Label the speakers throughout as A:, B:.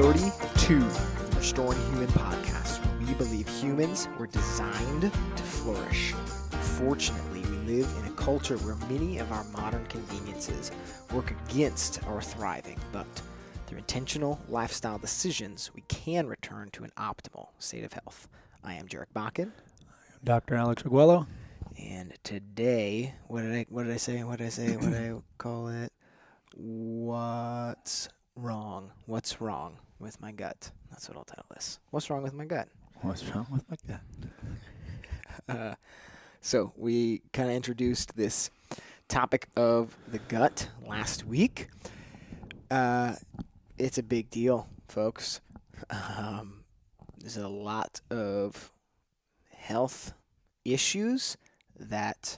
A: 32, the Restoring Human podcast, where we believe humans were designed to flourish. Unfortunately, we live in a culture where many of our modern conveniences work against our thriving, but through intentional lifestyle decisions, we can return to an optimal state of health. I am Jarek Bakken.
B: Dr. Alex Aguelo.
A: And today, what did I say? What did I call it? What's wrong with my gut? That's what I'll title this. What's wrong with my gut?
B: What's wrong with my gut?
A: So we kind of introduced this topic of the gut last week. It's a big deal, folks. There's a lot of health issues that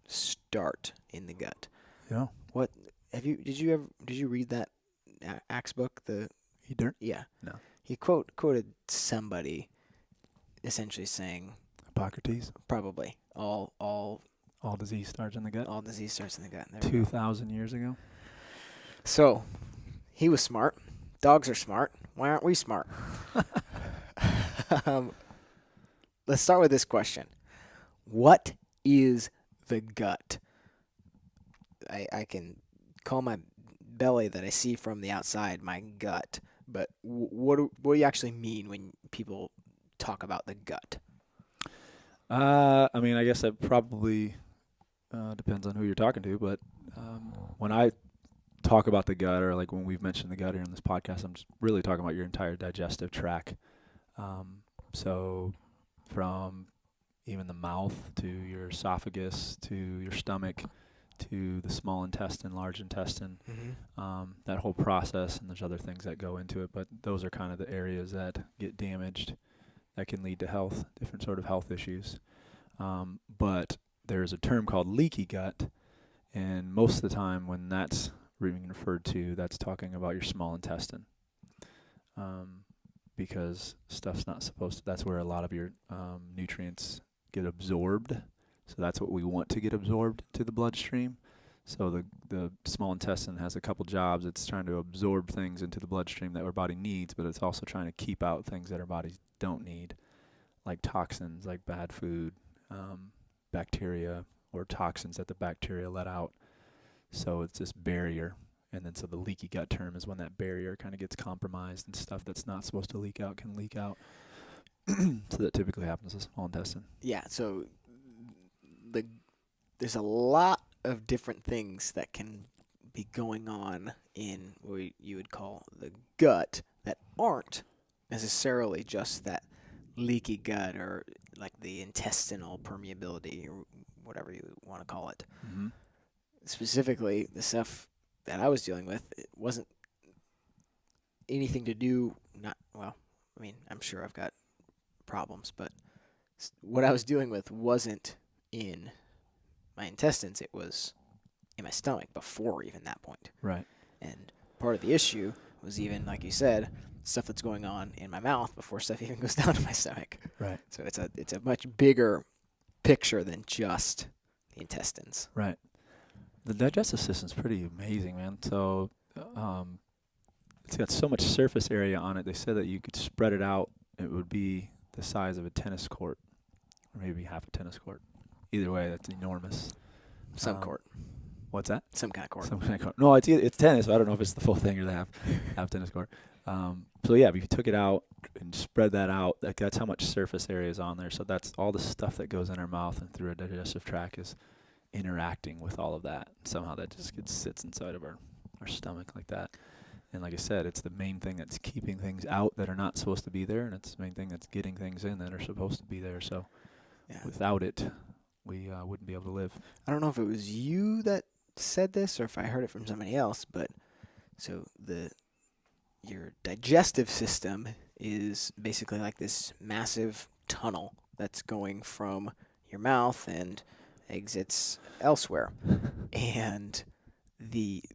A: start in the gut.
B: Yeah.
A: Did you read that Axe book? Yeah.
B: No.
A: He quoted somebody essentially saying
B: Hippocrates.
A: probably all
B: disease starts in the gut.
A: all disease starts in the gut. There we go.
B: 2,000 years ago.
A: So he was smart. Dogs are smart. Why aren't we smart? Let's start with this question. What is the gut? I can call my belly that I see from the outside my gut, but what do you actually mean when people talk about the gut?
B: I guess that probably depends on who you're talking to, but when I talk about the gut, or like when we've mentioned the gut here in this podcast, I'm just really talking about your entire digestive tract. So from even the mouth to your esophagus to your stomach to the small intestine, large intestine, that whole process, and there's other things that go into it, but those are kind of the areas that get damaged that can lead to different sort of health issues. But there's a term called leaky gut, and most of the time when that's being referred to, that's talking about your small intestine. Because stuff's not supposed to, that's where a lot of your nutrients get absorbed. So that's what we want to get absorbed to the bloodstream. So the small intestine has a couple jobs. It's trying to absorb things into the bloodstream that our body needs, but it's also trying to keep out things that our bodies don't need, like toxins, like bad food, bacteria, or toxins that the bacteria let out. So it's this barrier. And then so the leaky gut term is when that barrier kind of gets compromised and stuff that's not supposed to leak out can leak out. So that typically happens in the small intestine.
A: Yeah, so there's a lot of different things that can be going on in what you would call the gut that aren't necessarily just that leaky gut or like the intestinal permeability or whatever you want to call it.
B: Mm-hmm.
A: Specifically, the stuff that I was dealing with, it wasn't anything to do, I'm sure I've got problems, but what I was dealing with wasn't in my intestines, it was in my stomach before even that point.
B: Right.
A: And part of the issue was even, like you said, stuff that's going on in my mouth before stuff even goes down to my stomach.
B: Right.
A: So it's a much bigger picture than just the intestines.
B: Right. The digestive system's pretty amazing, man. So it's got so much surface area on it. They said that you could spread it out. It would be the size of a tennis court, or maybe half a tennis court. Either way, that's enormous.
A: Some court.
B: What's that?
A: Some kind of court.
B: Some kind of court. No, it's tennis. So I don't know if it's the full thing or the half tennis court. So yeah, if you took it out and spread that out, that's how much surface area is on there. So that's all the stuff that goes in our mouth and through our digestive tract is interacting with all of that. Somehow that just sits inside of our stomach like that. And like I said, it's the main thing that's keeping things out that are not supposed to be there, and it's the main thing that's getting things in that are supposed to be there. So without it, we wouldn't be able to live.
A: I don't know if it was you that said this or if I heard it from somebody else, but so your digestive system is basically like this massive tunnel that's going from your mouth and exits elsewhere. And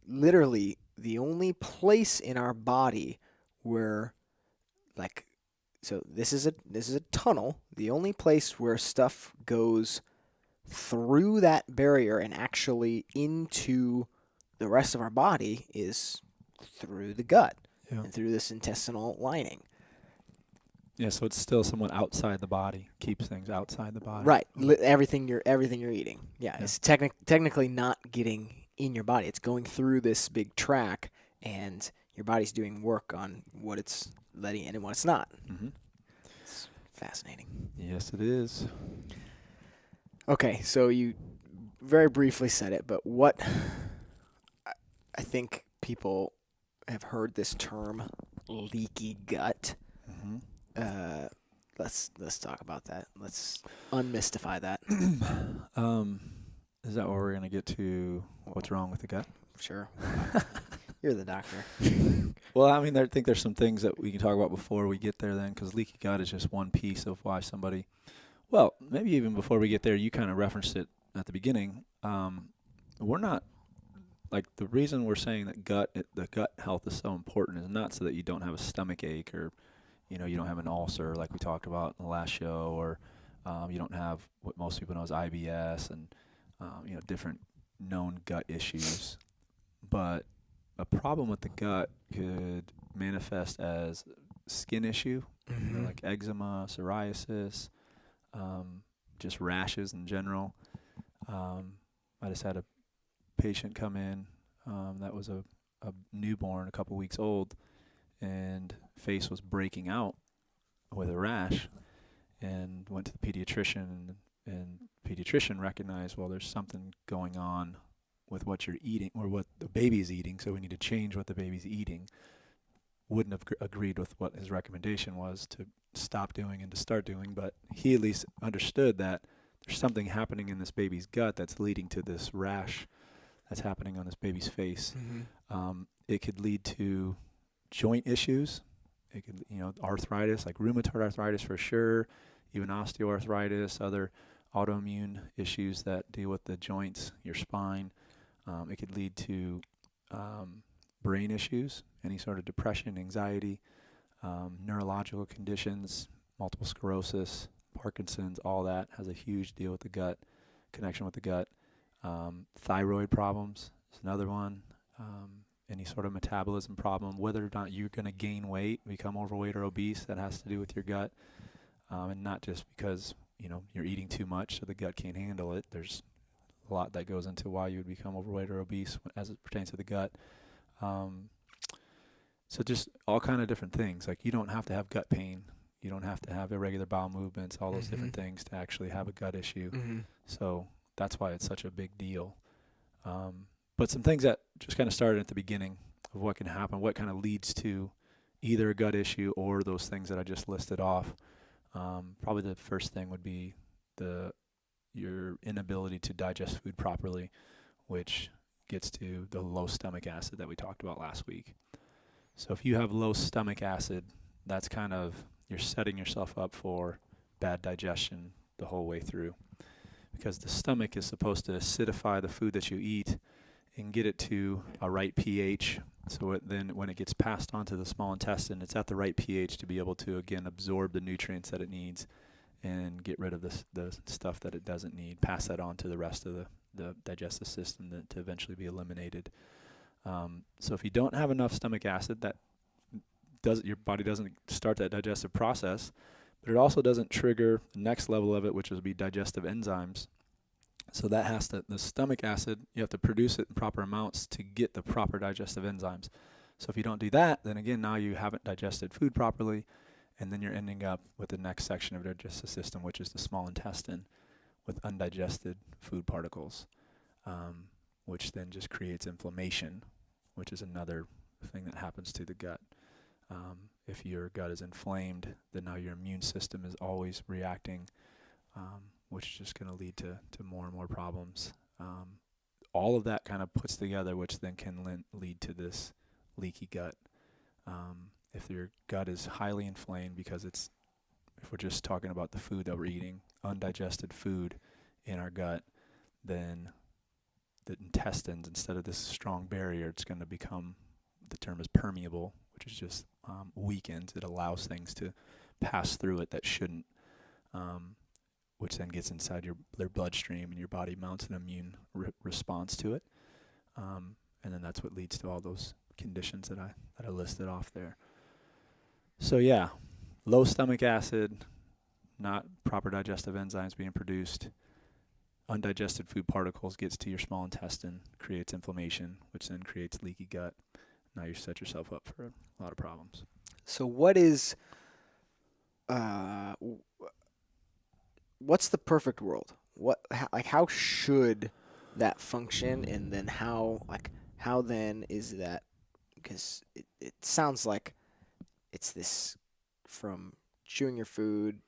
A: literally the only place in our body where this is a tunnel. The only place where stuff goes through that barrier and actually into the rest of our body is through the gut.
B: Yeah.
A: and through this intestinal lining.
B: Yeah, so it's still somewhat outside the body, keeps things outside the body.
A: Right. Everything you're eating. Yeah,
B: Yeah.
A: it's technically not getting in your body. It's going through this big track, and your body's doing work on what it's letting in and what it's not.
B: Mm-hmm.
A: It's fascinating.
B: Yes, it is.
A: Okay, so you very briefly said it, but what I think people have heard this term leaky gut.
B: Mm-hmm.
A: Let's talk about that. Let's unmystify that.
B: Is that where we're gonna get to? What's wrong with the gut?
A: Sure. You're the doctor.
B: Well, I mean, I think there's some things that we can talk about before we get there then, because leaky gut is just one piece of why somebody, well, maybe even before we get there, you kind of referenced it at the beginning. We're not, like, the reason we're saying that the gut health is so important is not so that you don't have a stomach ache or, you don't have an ulcer like we talked about in the last show, or you don't have what most people know as IBS and, different known gut issues. But a problem with the gut could manifest as skin issue, like eczema, psoriasis, just rashes in general. I just had a patient come in that was a newborn, a couple weeks old, and face was breaking out with a rash, and went to the pediatrician, and pediatrician recognized, well, there's something going on with what you're eating or what the baby's eating, so we need to change what the baby's eating. Wouldn't have agreed with what his recommendation was to stop doing and to start doing, but he at least understood that there's something happening in this baby's gut that's leading to this rash that's happening on this baby's face. It could lead to joint issues. It could, arthritis, like rheumatoid arthritis for sure, even osteoarthritis, other autoimmune issues that deal with the joints, your spine. It could lead to brain issues, any sort of depression, anxiety, neurological conditions, multiple sclerosis, Parkinson's, all that has a huge deal with the gut, connection with the gut. Thyroid problems is another one. Any sort of metabolism problem, whether or not you're going to gain weight, become overweight or obese, that has to do with your gut. And not just because, you're eating too much so the gut can't handle it. There's a lot that goes into why you would become overweight or obese as it pertains to the gut. So just all kind of different things. Like, you don't have to have gut pain. You don't have to have irregular bowel movements, all those different things to actually have a gut issue. So that's why it's such a big deal. But some things that just kind of started at the beginning of what can happen, what kind of leads to either a gut issue or those things that I just listed off. Probably the first thing would be your inability to digest food properly, which gets to the low stomach acid that we talked about last week. So if you have low stomach acid, that's kind of, you're setting yourself up for bad digestion the whole way through, because the stomach is supposed to acidify the food that you eat and get it to a right pH. So then when it gets passed on to the small intestine, it's at the right pH to be able to, again, absorb the nutrients that it needs and get rid of the stuff that it doesn't need, pass that on to the rest of the digestive system to eventually be eliminated. So if you don't have enough stomach acid, your body doesn't start that digestive process, but it also doesn't trigger the next level of it, which would be digestive enzymes. So that the stomach acid, you have to produce it in proper amounts to get the proper digestive enzymes. So if you don't do that, then again, now you haven't digested food properly, and then you're ending up with the next section of the digestive system, which is the small intestine, with undigested food particles, which then just creates inflammation, which is another thing that happens to the gut. If your gut is inflamed, then now your immune system is always reacting, which is just going to lead to more and more problems. All of that kind of puts together, which then can lead to this leaky gut. If your gut is highly inflamed, because if we're just talking about the food that we're eating, undigested food in our gut, then the intestines, instead of this strong barrier, it's going to become, the term is permeable, which is just weakened. It allows things to pass through it that shouldn't, which then gets inside their bloodstream, and your body mounts an immune response to it. And then that's what leads to all those conditions that I listed off there. So yeah, low stomach acid, not proper digestive enzymes being produced, undigested food particles gets to your small intestine, creates inflammation, which then creates leaky gut. Now you set yourself up for a lot of problems.
A: So what is what's the perfect world? How should that function, and then how then is that, because it sounds like it's this from chewing your food,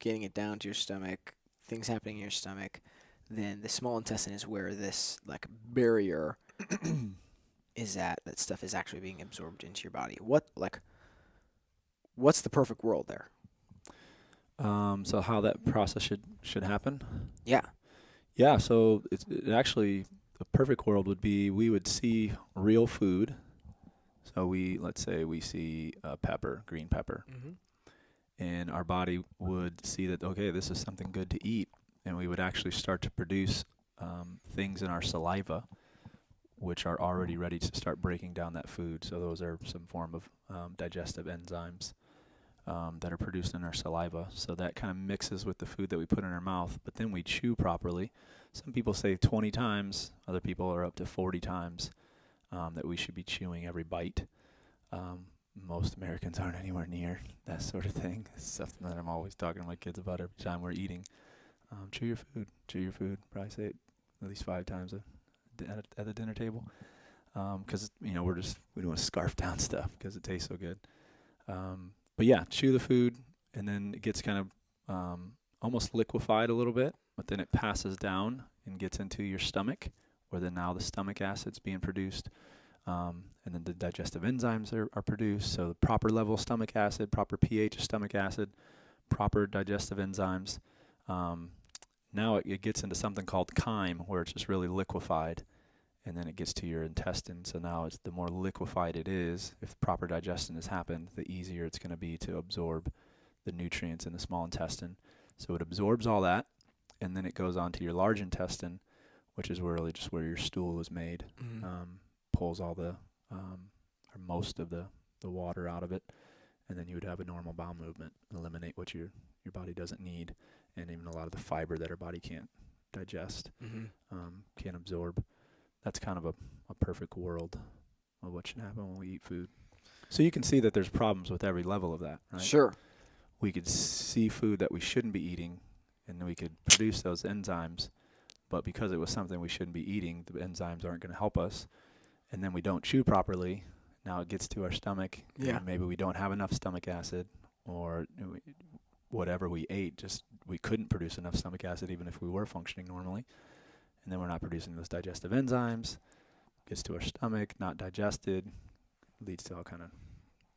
A: getting it down to your stomach, things happening in your stomach, then the small intestine is where this like barrier is at, that stuff is actually being absorbed into your body. What's the perfect world there?
B: So how that process should happen?
A: Yeah.
B: Yeah. So it actually, the perfect world would be we would see real food. So let's say we see a pepper, green pepper,
A: Mm-hmm.
B: and our body would see that, okay, this is something good to eat, and we would actually start to produce things in our saliva which are already ready to start breaking down that food. So those are some form of digestive enzymes that are produced in our saliva. So that kind of mixes with the food that we put in our mouth, but then we chew properly. Some people say 20 times, other people are up to 40 times that we should be chewing every bite. Most Americans aren't anywhere near that sort of thing. It's something that I'm always talking to my kids about every time we're eating. Chew your food. Chew your food. Probably say it at least 5 times at the dinner table. Because, we don't want to scarf down stuff because it tastes so good. But yeah, chew the food, and then it gets kind of almost liquefied a little bit, but then it passes down and gets into your stomach, where then now the stomach acid's being produced. And then the digestive enzymes are produced. So the proper level of stomach acid, proper pH of stomach acid, proper digestive enzymes. Now it gets into something called chyme, where it's just really liquefied, and then it gets to your intestine. So now it's the more liquefied it is, if the proper digestion has happened, the easier it's going to be to absorb the nutrients in the small intestine. So it absorbs all that, and then it goes on to your large intestine, which is really just where your stool is made.
A: Mm-hmm.
B: Pulls all the or most of the water out of it, and then you would have a normal bowel movement, eliminate what your body doesn't need, and even a lot of the fiber that our body can't digest, can't absorb. That's kind of a perfect world of what should happen when we eat food. So you can see that there's problems with every level of that, right?
A: Sure.
B: We could see food that we shouldn't be eating, and then we could produce those enzymes, but because it was something we shouldn't be eating, the enzymes aren't going to help us. And then we don't chew properly. Now it gets to our stomach.
A: Yeah.
B: And maybe we don't have enough stomach acid, or whatever we ate, just we couldn't produce enough stomach acid even if we were functioning normally. And then we're not producing those digestive enzymes. Gets to our stomach, not digested, leads to all kind of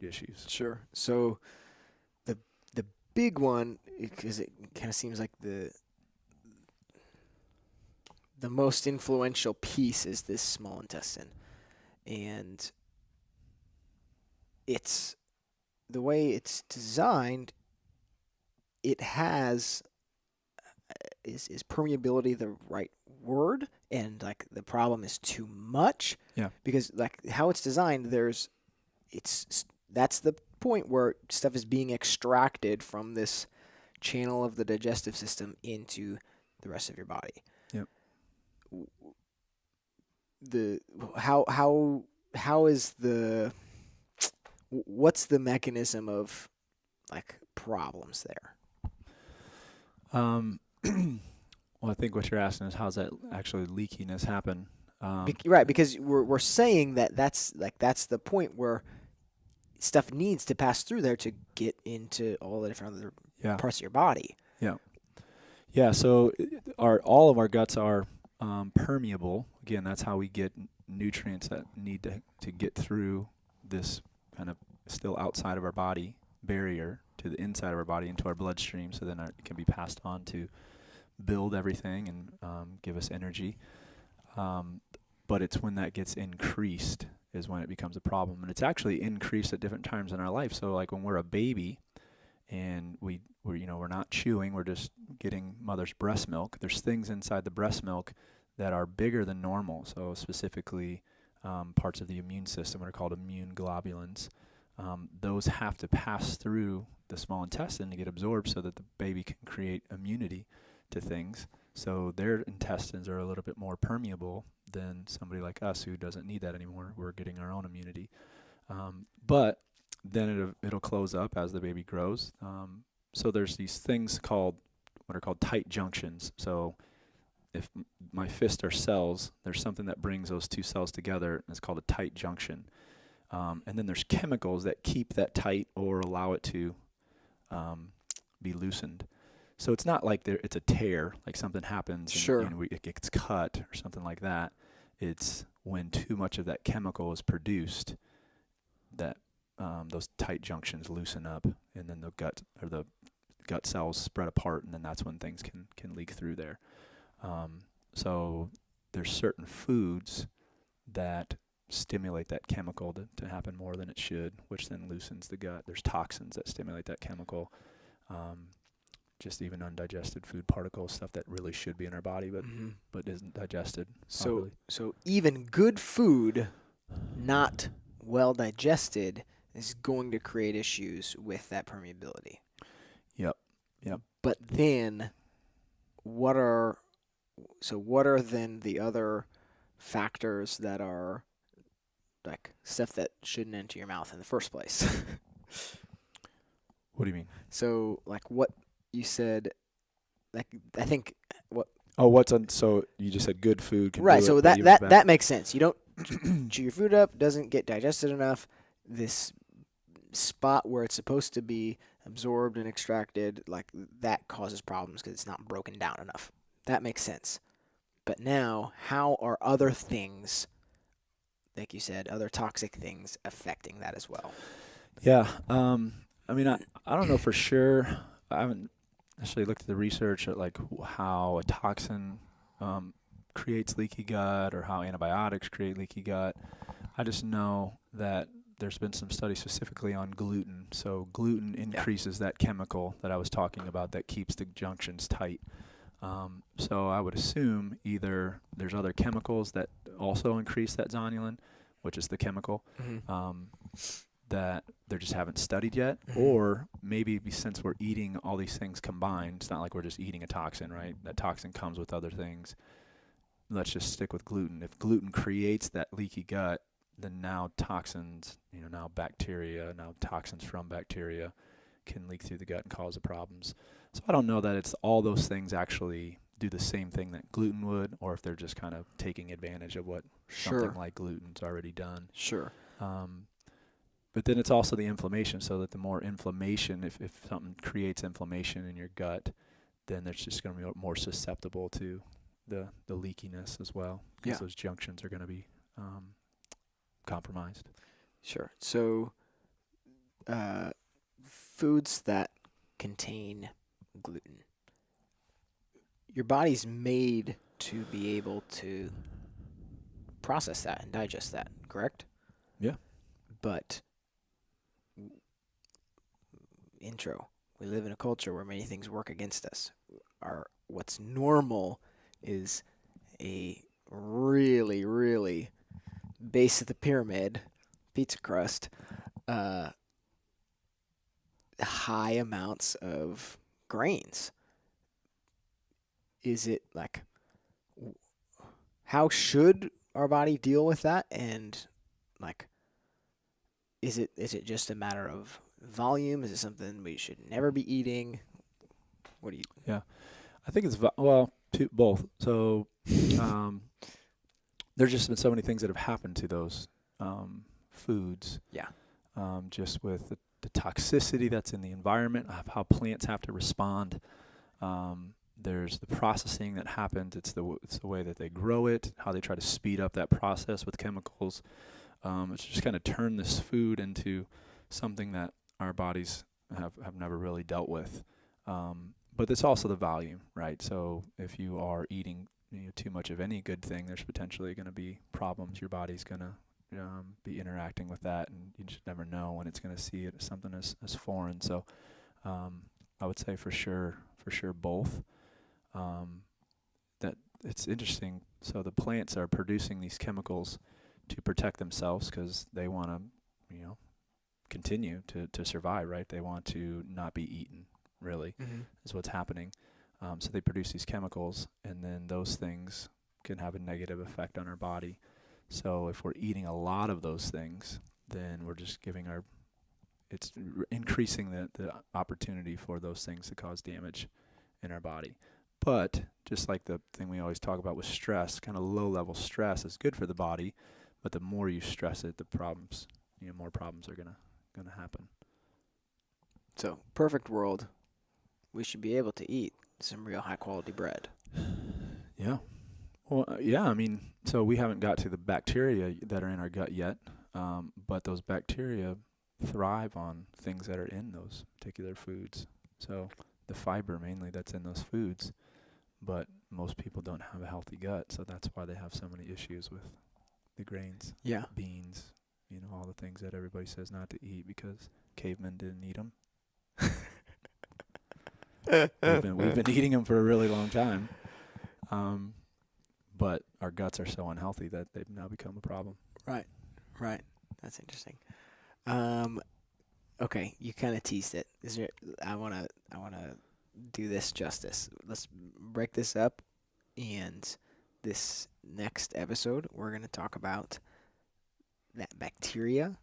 B: issues.
A: Sure. So the big one, because it kind of seems like the most influential piece, is this small intestine. And it's the way it's designed, it has is permeability the right word? And like the problem is too much?
B: Yeah.
A: Because like how it's designed, that's the point where stuff is being extracted from this channel of the digestive system into the rest of your body.
B: Yep.
A: How is what's the mechanism of like problems there?
B: Well, I think what you're asking is how's that actually leakiness happen?
A: Right, because we're saying that that's the point where stuff needs to pass through there to get into all the different other parts of your body.
B: Yeah. Yeah. So all of our guts are permeable. Again, that's how we get nutrients that need to get through this kind of still outside of our body barrier to the inside of our body into our bloodstream. So then it can be passed on to build everything and give us energy. But it's when that gets increased is when it becomes a problem. And it's actually increased at different times in our life. So like when we're a baby and we're not chewing, we're just getting mother's breast milk. There's things inside the breast milk that are bigger than normal. So specifically parts of the immune system, what are called immune globulins. Those have to pass through the small intestine to get absorbed so that the baby can create immunity to things. So their intestines are a little bit more permeable than somebody like us who doesn't need that anymore. We're getting our own immunity. But then it'll close up as the baby grows. So there's these things what are called tight junctions. So if my fist are cells, there's something that brings those two cells together, and it's called a tight junction. And then there's chemicals that keep that tight or allow it to be loosened. So it's not like it's a tear, like something happens
A: Sure.
B: and it gets cut or something like that. It's when too much of that chemical is produced that those tight junctions loosen up, and then the gut cells spread apart, and then that's when things can leak through there. So there's certain foods that stimulate that chemical to happen more than it should, which then loosens the gut. There's toxins that stimulate that chemical. Just even undigested food particles, stuff that really should be in our body, but isn't digested properly.
A: So even good food, not well digested, is going to create issues with that permeability.
B: Yep.
A: But then, what are then the other factors that are like stuff that shouldn't enter your mouth in the first place?
B: What do you mean?
A: So like what you said, like I think what.
B: Oh, so you just said good food can
A: Right,
B: do
A: so
B: it, but even
A: that makes sense. You don't chew your food up, doesn't get digested enough. This spot where it's supposed to be absorbed and extracted, like that causes problems because it's not broken down enough. That makes sense. But now, how are other things, like you said, other toxic things affecting that as well?
B: Yeah. I mean, I don't know for sure. I haven't necessarily looked at the research at like how a toxin creates leaky gut or how antibiotics create leaky gut. I just know that there's been some studies specifically on gluten. So gluten increases that chemical that I was talking about that keeps the junctions tight. So I would assume either there's other chemicals that also increase that zonulin, which is the chemical, that they just haven't studied yet, or maybe since we're eating all these things combined, it's not like we're just eating a toxin, right? That toxin comes with other things. Let's just stick with gluten. If gluten creates that leaky gut, then now toxins, now bacteria, now toxins from bacteria can leak through the gut and cause the problems. So I don't know that it's all those things actually do the same thing that gluten would, or if they're just kind of taking advantage of what something like gluten's already done.
A: Sure.
B: But then it's also the inflammation, so that the more inflammation, if something creates inflammation in your gut, then it's just going to be more susceptible to the leakiness as well, because those junctions are going to be compromised.
A: Sure. So, foods that contain gluten, your body's made to be able to process that and digest that, correct?
B: Yeah.
A: But we live in a culture where many things work against us. What's normal is a really, really base of the pyramid pizza crust, high amounts of grains. Is it like, how should our body deal with that? And like, is it just a matter of volume? Is it something we should never be eating? What do you?
B: Yeah, I think it's both. So there's just been so many things that have happened to those foods.
A: Yeah.
B: Just with the toxicity that's in the environment, how plants have to respond. There's the processing that happens. It's the way that they grow it, how they try to speed up that process with chemicals. It's just kind of turned this food into something that our bodies have never really dealt with. But it's also the volume, right? So if you are eating too much of any good thing, there's potentially going to be problems. Your body's going to be interacting with that, and you just never know when it's going to see it as something as foreign. So I would say for sure both. That it's interesting. So the plants are producing these chemicals to protect themselves because they want to, continue to survive, right? They want to not be eaten, really, is what's happening. So they produce these chemicals, and then those things can have a negative effect on our body. So if we're eating a lot of those things, then we're just increasing the opportunity for those things to cause damage in our body. But just like the thing we always talk about with stress, kind of low-level stress is good for the body, but the more you stress it, the problems, more problems are gonna happen.
A: So, perfect world, we should be able to eat some real high-quality bread.
B: Yeah. Well, yeah, I mean, so we haven't got to the bacteria that are in our gut yet, but those bacteria thrive on things that are in those particular foods. So the fiber mainly that's in those foods, but most people don't have a healthy gut, so that's why they have so many issues with the grains,
A: Yeah.
B: beans, all the things that everybody says not to eat because cavemen didn't eat them. We've been eating them for a really long time, but our guts are so unhealthy that they've now become a problem.
A: Right. That's interesting. Okay, you kind of teased it. I wanna do this justice. Let's break this up, and this next episode we're gonna talk about that bacteria.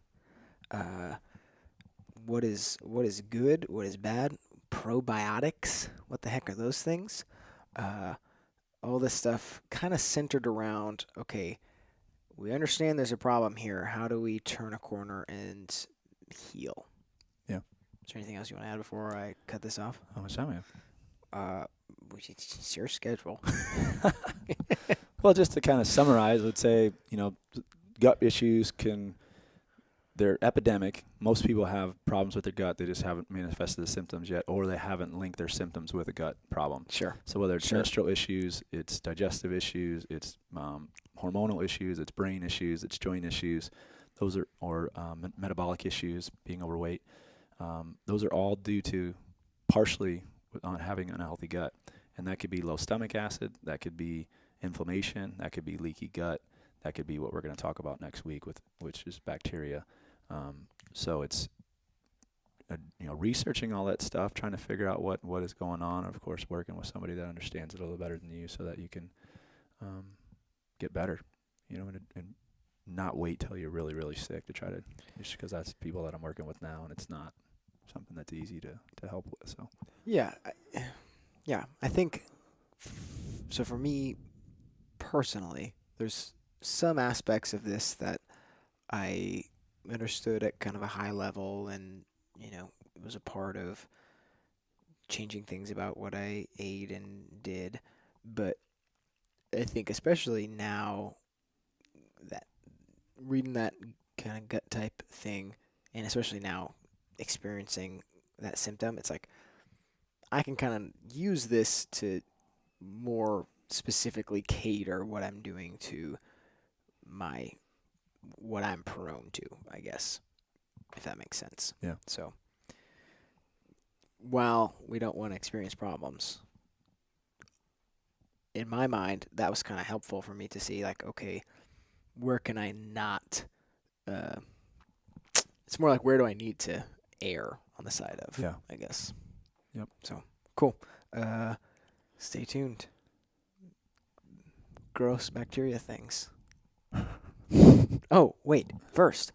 A: What is good? What is bad? Probiotics. What the heck are those things? All this stuff kind of centered around, okay, we understand there's a problem here. How do we turn a corner and heal?
B: Yeah.
A: Is there anything else you want to add before I cut this off?
B: How much time we have?
A: It's your schedule.
B: Well, just to kind of summarize, let's say, gut issues they're epidemic. Most people have problems with their gut. They just haven't manifested the symptoms yet, or they haven't linked their symptoms with a gut problem.
A: Sure.
B: So whether it's menstrual issues, it's digestive issues, it's hormonal issues, it's brain issues, it's joint issues, those are, or metabolic issues, being overweight. Those are all due to partially on having an unhealthy gut. And that could be low stomach acid, that could be inflammation, that could be leaky gut, that could be what we're going to talk about next week, which is bacteria. So it's researching all that stuff, trying to figure out what is going on. Of course, working with somebody that understands it a little better than you, so that you can get better. And not wait till you're really, really sick to try to. Just because that's people that I'm working with now, and it's not something that's easy to help with. So
A: yeah, I think so. For me personally, there's some aspects of this that I understood at kind of a high level, and it was a part of changing things about what I ate and did. But I think especially now that reading that kind of gut type thing, and especially now experiencing that symptom, it's like I can kind of use this to more specifically cater what I'm doing to what I'm prone to, I guess, if that makes sense.
B: Yeah.
A: So while we don't want to experience problems, in my mind, that was kind of helpful for me to see, like, okay, where can I not, it's more like, where do I need to err on the side of, I guess.
B: Yep.
A: So, cool. Stay tuned. Gross bacteria things. Oh, wait. First,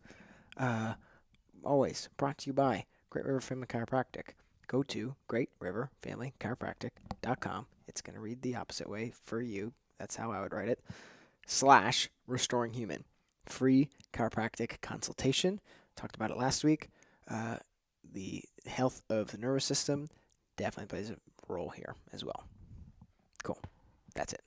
A: always brought to you by Great River Family Chiropractic. Go to greatriverfamilychiropractic.com. It's going to read the opposite way for you. That's how I would write it. /Restoring Human. Free chiropractic consultation. Talked about it last week. The health of the nervous system definitely plays a role here as well. Cool. That's it.